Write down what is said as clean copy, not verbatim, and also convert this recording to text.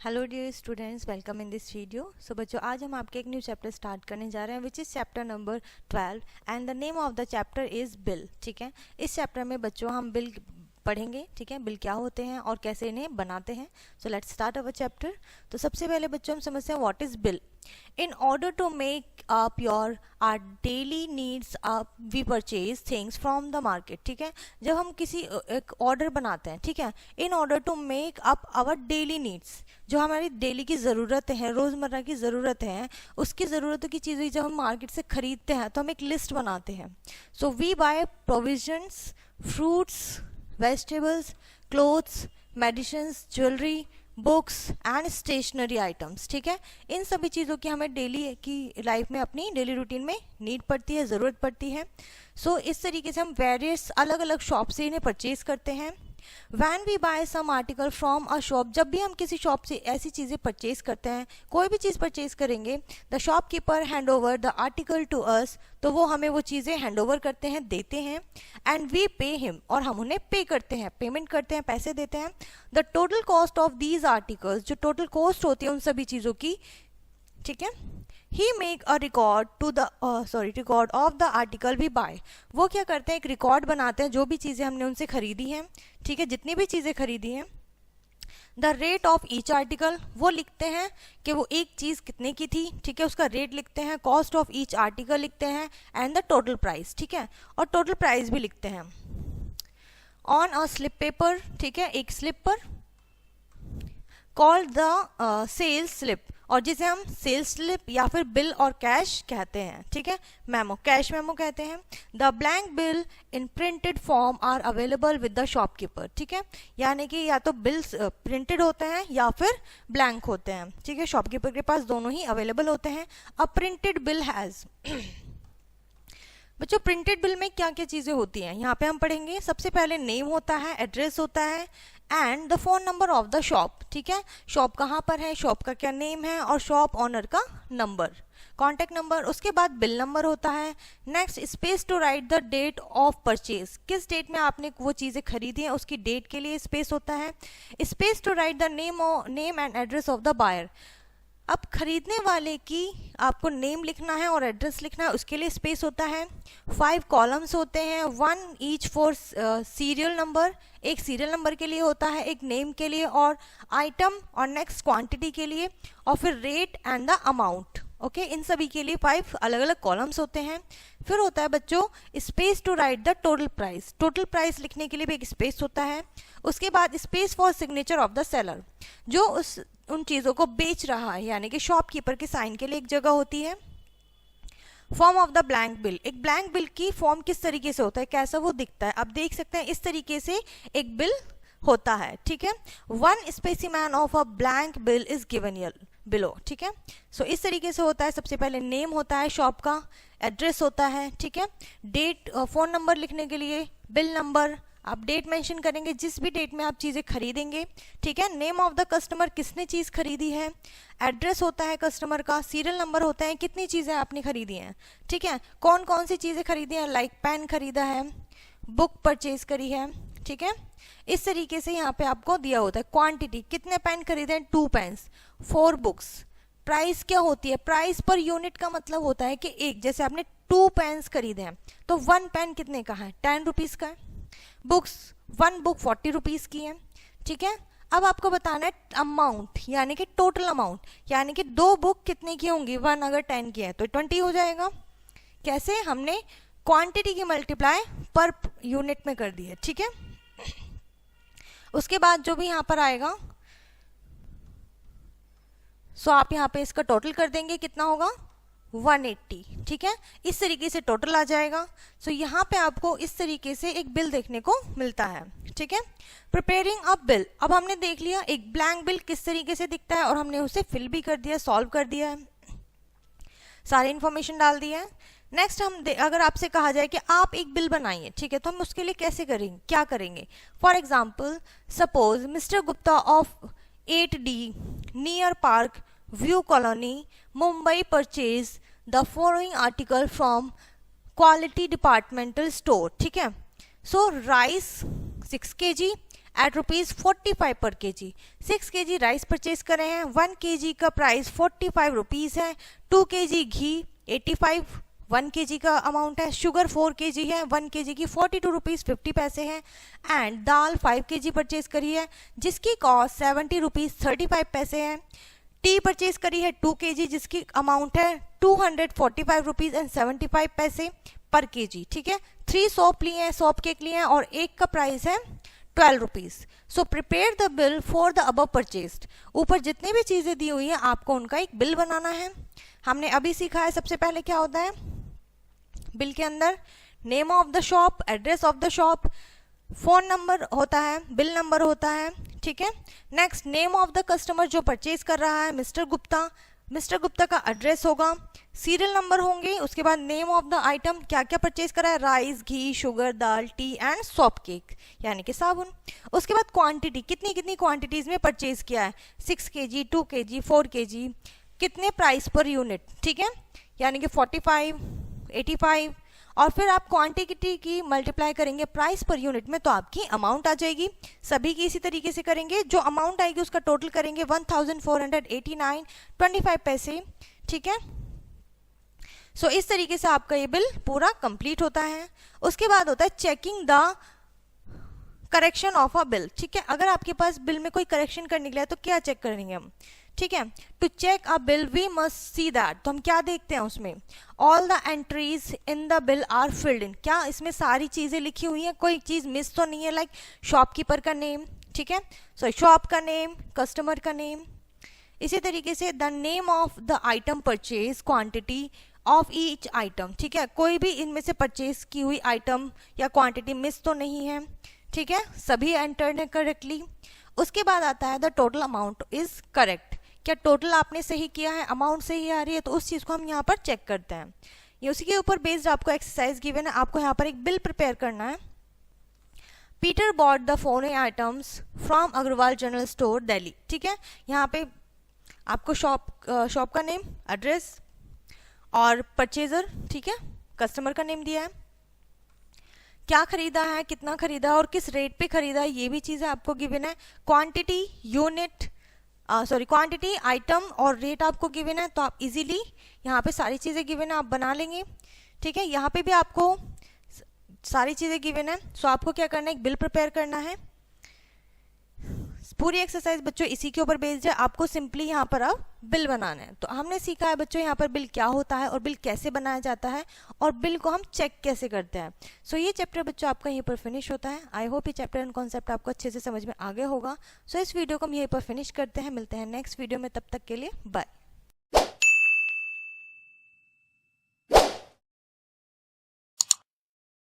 Hello dear students, welcome in this video. So बच्चों, आज हम आपके एक न्यू चैप्टर स्टार्ट करने जा रहे हैं which is chapter number 12 and the name of the chapter is bill. ठीक है, इस चैप्टर में बच्चों हम बिल पढ़ेंगे। ठीक है, बिल क्या होते हैं और कैसे इन्हें बनाते हैं। So let's start our chapter. तो सबसे पहले बच्चों हम समझते हैं what is bill. In order to make up our daily needs, we purchase things from the market। ठीक है, जब हम किसी एक ऑर्डर बनाते हैं, ठीक है, in order to make up our daily needs, जो हमारी डेली की ज़रूरतें हैं, रोज़मर्रा की ज़रूरतें हैं, उसकी ज़रूरतों की चीज़ें जब हम मार्केट से ख़रीदते हैं तो हम एक लिस्ट बनाते हैं। So we buy provisions, fruits, vegetables, clothes, medicines, jewellery, books and stationery items. ठीक है, इन सभी चीज़ों की हमें डेली की लाइफ में, अपनी डेली रूटीन में नीड पड़ती है, ज़रूरत पड़ती है। सो इस तरीके से हम वेरियस अलग अलग शॉप से इन्हें परचेज करते हैं। When we buy some article from a shop, जब भी हम किसी शॉप से ऐसी चीज़ें परचेज करते हैं, कोई भी चीज़ परचेज करेंगे, the shopkeeper hand over the article to us, तो वो हमें वो चीज़ें हैंड ओवर करते हैं, देते हैं। एंड वी पे हिम, और हम उन्हें पे करते हैं, पेमेंट करते हैं, पैसे देते हैं। The total cost of these articles, जो टोटल कॉस्ट होती है उन सभी चीज़ों की, ठीक है, he make a record to the record of the article we buy. वो क्या करते हैं, एक रिकॉर्ड बनाते हैं जो भी चीज़ें हमने उनसे खरीदी हैं। ठीक है, जितनी भी चीज़ें खरीदी हैं। The rate of each article, वो लिखते हैं कि वो एक चीज़ कितने की थी। ठीक है, उसका रेट लिखते हैं। कॉस्ट ऑफ ईच आर्टिकल लिखते हैं एंड द टोटल प्राइस। ठीक है, और टोटल प्राइस भी लिखते हैं ऑन अ स्लिप पेपर। ठीक है, एक स्लिप पर, कॉल्ड द सेल्स स्लिप, और जिसे हम सेल्स स्लिप या फिर बिल और कैश कहते हैं। ठीक है, मेमो, कैश मेमो कहते हैं। The blank bill in printed form are available with the shopkeeper. ठीक है, यानी कि या तो बिल्स प्रिंटेड होते हैं या फिर ब्लैंक होते हैं। ठीक है, शॉपकीपर के पास दोनों ही अवेलेबल होते हैं। अ प्रिंटेड बिल हैज़ बच्चों, प्रिंटेड बिल में क्या क्या चीज़ें होती हैं यहाँ पे हम पढ़ेंगे। सबसे पहले नेम होता है, एड्रेस होता है and the phone number of the shop. ठीक है, शॉप कहाँ पर है, शॉप का क्या नेम है और शॉप ऑनर का नंबर, कॉन्टैक्ट नंबर। उसके बाद बिल नंबर होता है। Next, space to write the date of purchase, किस डेट में आपने वो चीज़ें खरीदी हैं उसकी डेट के लिए स्पेस होता है। Space to write the name and address of the buyer, अब खरीदने वाले की आपको नेम लिखना है और एड्रेस लिखना है, उसके लिए स्पेस होता है। 5 कॉलम्स होते हैं, 1 ईच फॉर सीरियल नंबर, एक सीरियल नंबर के लिए होता है, एक नेम के लिए और आइटम और नेक्स्ट क्वांटिटी के लिए, और फिर rate and the amount. Okay, इन सभी के लिए 5 अलग अलग कॉलम्स होते हैं। फिर होता है बच्चों space to write the total price, total price लिखने के लिए भी एक स्पेस होता है। उसके बाद space for signature of the seller, जो उन चीज़ों को बेच रहा है, यानी कि शॉपकीपर के साइन के लिए एक जगह होती है। Form of the blank bill, एक ब्लैंक बिल की फॉर्म किस तरीके से होता है, कैसा वो दिखता है, आप देख सकते हैं इस तरीके से एक बिल होता है। ठीक है, 1 specimen of a blank bill is given below. ठीक है, सो इस तरीके से होता है। सबसे पहले नेम होता है शॉप का, एड्रेस होता है, ठीक है, डेट, फोन नंबर लिखने के लिए, बिल नंबर, आप डेट मेंशन करेंगे जिस भी डेट में आप चीज़ें खरीदेंगे। ठीक है, नेम ऑफ द कस्टमर, किसने चीज़ खरीदी है, एड्रेस होता है कस्टमर का, सीरियल नंबर होता है कितनी चीज़ें आपने खरीदी हैं। ठीक है, कौन कौन सी चीज़ें खरीदी हैं, लाइक पेन खरीदा है, बुक परचेज करी है। ठीक है, इस तरीके से यहाँ पे आपको दिया होता है। क्वांटिटी, कितने पेन खरीदे हैं, 2 पेन्स, 4 बुक्स। प्राइस क्या होती है, प्राइस पर यूनिट का मतलब होता है कि एक, जैसे आपने 2 पेन्स खरीदे हैं तो 1 पेन कितने का है, 10 रुपीज़ का है। बुक्स, 1 बुक 40 रुपीज़ की है। ठीक है, अब आपको बताना है अमाउंट, यानी कि टोटल अमाउंट, यानी कि 2 बुक कितने की होंगी, 1 अगर 10 की है तो 20 हो जाएगा। कैसे, हमने क्वांटिटी की मल्टीप्लाई पर यूनिट में कर दी है। ठीक है, उसके बाद जो भी यहाँ पर आएगा, सो आप यहाँ पे इसका टोटल कर देंगे, कितना होगा, 180। ठीक है, इस तरीके से टोटल आ जाएगा। सो यहाँ पे आपको इस तरीके से एक बिल देखने को मिलता है। ठीक है, प्रिपेयरिंग अ बिल, अब हमने देख लिया एक ब्लैंक बिल किस तरीके से दिखता है और हमने उसे फिल भी कर दिया, सॉल्व कर दिया है, सारी इंफॉर्मेशन डाल दी है। नेक्स्ट हम अगर आपसे कहा जाए कि आप एक बिल बनाइए, ठीक है, तो हम उसके लिए कैसे करेंगे, क्या करेंगे। For example, suppose mister Gupta of 8D near park view colony Mumbai purchase the following article from quality departmental store. ठीक है, सो राइस 6 kg एट ₹45 पर kg। 6 kg राइस परचेज करे हैं, 1 kg का प्राइस 45 रुपीज़ है। 2 kg घी 85, 1 kg का अमाउंट है। Sugar 4 kg है, 1 kg की 42 रुपीज़ 50 पैसे हैं। एंड दाल 5 kg परचेज करी है जिसकी कॉस्ट 70 रुपीज़ 35 पैसे है। टी परचेज करी है 2 kg जिसकी अमाउंट है 245 रुपीज़ एंड 75 पैसे पर kg, ठीक है। 3 सौंप लिए हैं, सौंप केक लिए हैं और एक का प्राइस है 12 rupees. So prepare the bill for the above purchased. ऊपर जितनी भी चीज़ें दी हुई हैं आपको उनका एक बिल बनाना है। हमने अभी सीखा है सबसे पहले क्या होता है बिल के अंदर, name of the shop, address of the shop, phone number होता है, बिल नंबर होता है, ठीक है। Next name of the customer जो परचेज कर रहा है मिस्टर गुप्ता, मिस्टर गुप्ता का एड्रेस होगा, सीरियल नंबर होंगे, उसके बाद नेम ऑफ द आइटम, क्या क्या परचेज करा है, rice, ghee, sugar, dal, T and shop cake यानी कि साबुन। उसके बाद क्वांटिटी, कितनी कितनी क्वांटिटीज में परचेज किया है, 6 kg, 2 kg, 4 kg, कितने प्राइस पर यूनिट, ठीक है, यानी कि 45, 85, और फिर आप क्वांटिटी की मल्टीप्लाई करेंगे प्राइस पर यूनिट में तो आपकी अमाउंट आ जाएगी। सभी की इसी तरीके से करेंगे, जो अमाउंट आएगी उसका टोटल करेंगे 1489.25 पैसे, ठीक है। सो इस तरीके से आपका ये बिल पूरा कंप्लीट होता है। उसके बाद होता है checking the correction of a bill, ठीक है। अगर आपके पास बिल में कोई करेक्शन करने के लिए तो क्या चेक करेंगे हम, ठीक है। To check a bill we must see that, तो हम क्या देखते हैं उसमें, all the entries in the bill are filled in, क्या इसमें सारी चीजें लिखी हुई हैं, कोई चीज मिस तो नहीं है, लाइक शॉपकीपर का नेम, ठीक है, सो शॉप का नेम, कस्टमर का नेम। इसी तरीके से the name of the item purchase, quantity of each item, ठीक है, कोई भी इनमें से परचेज की हुई आइटम या क्वांटिटी मिस तो नहीं है, ठीक है, सभी एंटर्ड है करेक्टली। उसके बाद आता है the total amount is correct, क्या टोटल आपने सही किया है, अमाउंट सही आ रही है, तो उस चीज को हम यहाँ पर चेक करते हैं। ये उसी के ऊपर बेस्ड आपको एक्सरसाइज गिवन है, आपको यहाँ पर एक बिल प्रिपेयर करना है। Peter bought the following items from Agarwal general store Delhi, ठीक है। यहाँ पे आपको शॉप का नेम, एड्रेस और परचेजर, ठीक है, कस्टमर का नेम दिया है, क्या खरीदा है, कितना खरीदा और किस रेट पे खरीदा है, ये भी चीजें आपको गिवन है। क्वांटिटी, यूनिट, क्वांटिटी, आइटम और रेट आपको गिवन है, तो आप इजीली यहाँ पे सारी चीजें गिवन है आप बना लेंगे, ठीक है। यहाँ पे भी आपको सारी चीजें गिवन है, सो आपको क्या करना है, एक बिल प्रिपेयर करना है। पूरी एक्सरसाइज बच्चों इसी के ऊपर बेस्ड है, आपको सिंपली यहाँ पर अब बिल बनाना है। तो हमने सीखा है बच्चों यहाँ पर बिल क्या होता है और बिल कैसे बनाया जाता है और बिल को हम चेक कैसे करते हैं। सो ये चैप्टर बच्चों आपका यहीं पर फिनिश होता है। आई होप ये चैप्टर एंड कॉन्सेप्ट आपको अच्छे से समझ में आ गया होगा। सो इस वीडियो को हम यहीं पर फिनिश करते हैं, मिलते हैं नेक्स्ट वीडियो में, तब तक के लिए बाय।